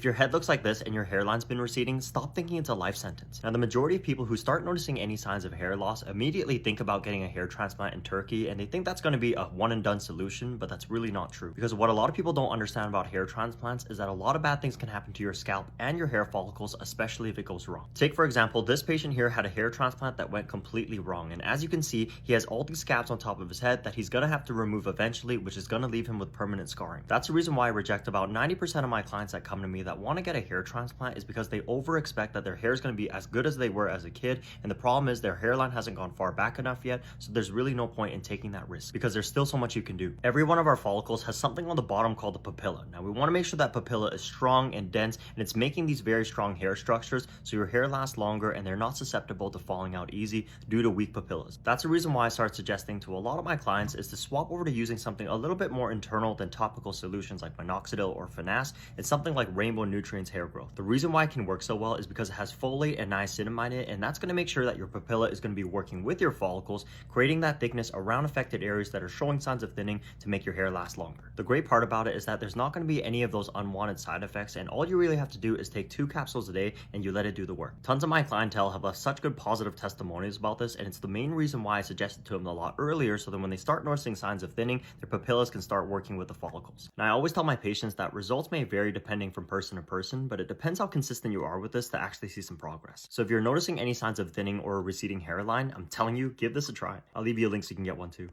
If your head looks like this and your hairline's been receding, stop thinking it's a life sentence. Now, the majority of people who start noticing any signs of hair loss immediately think about getting a hair transplant in Turkey, and they think that's going to be a one and done solution, but that's really not true. Because what a lot of people don't understand about hair transplants is that a lot of bad things can happen to your scalp and your hair follicles, especially if it goes wrong. Take, for example, this patient here had a hair transplant that went completely wrong, and as you can see, he has all these scabs on top of his head that he's going to have to remove eventually, which is going to leave him with permanent scarring. That's the reason why I reject about 90% of my clients that come to me that want to get a hair transplant is because they over expect that their hair is going to be as good as they were as a kid, and the problem is their hairline hasn't gone far back enough yet, so there's really no point in taking that risk because there's still so much you can do. Every one of our follicles has something on the bottom called the papilla. Now we want to make sure that papilla is strong and dense, and it's making these very strong hair structures so your hair lasts longer and they're not susceptible to falling out easy due to weak papillas. That's the reason why I started suggesting to a lot of my clients is to swap over to using something a little bit more internal than topical solutions like minoxidil or Finesse. It's something like Rainbow Nutrients Hair Growth. The reason why it can work so well is because it has folate and niacinamide in it, and that's going to make sure that your papilla is going to be working with your follicles, creating that thickness around affected areas that are showing signs of thinning to make your hair last longer. The great part about it is that there's not going to be any of those unwanted side effects, and all you really have to do is take 2 capsules a day and you let it do the work. Tons of my clientele have left such good positive testimonials about this, and it's the main reason why I suggested to them a lot earlier, so that when they start noticing signs of thinning, their papillas can start working with the follicles. And I always tell my patients that results may vary depending from person to person, but it depends how consistent you are with this to actually see some progress. So if you're noticing any signs of thinning or a receding hairline, I'm telling you, give this a try. I'll leave you a link so you can get one too.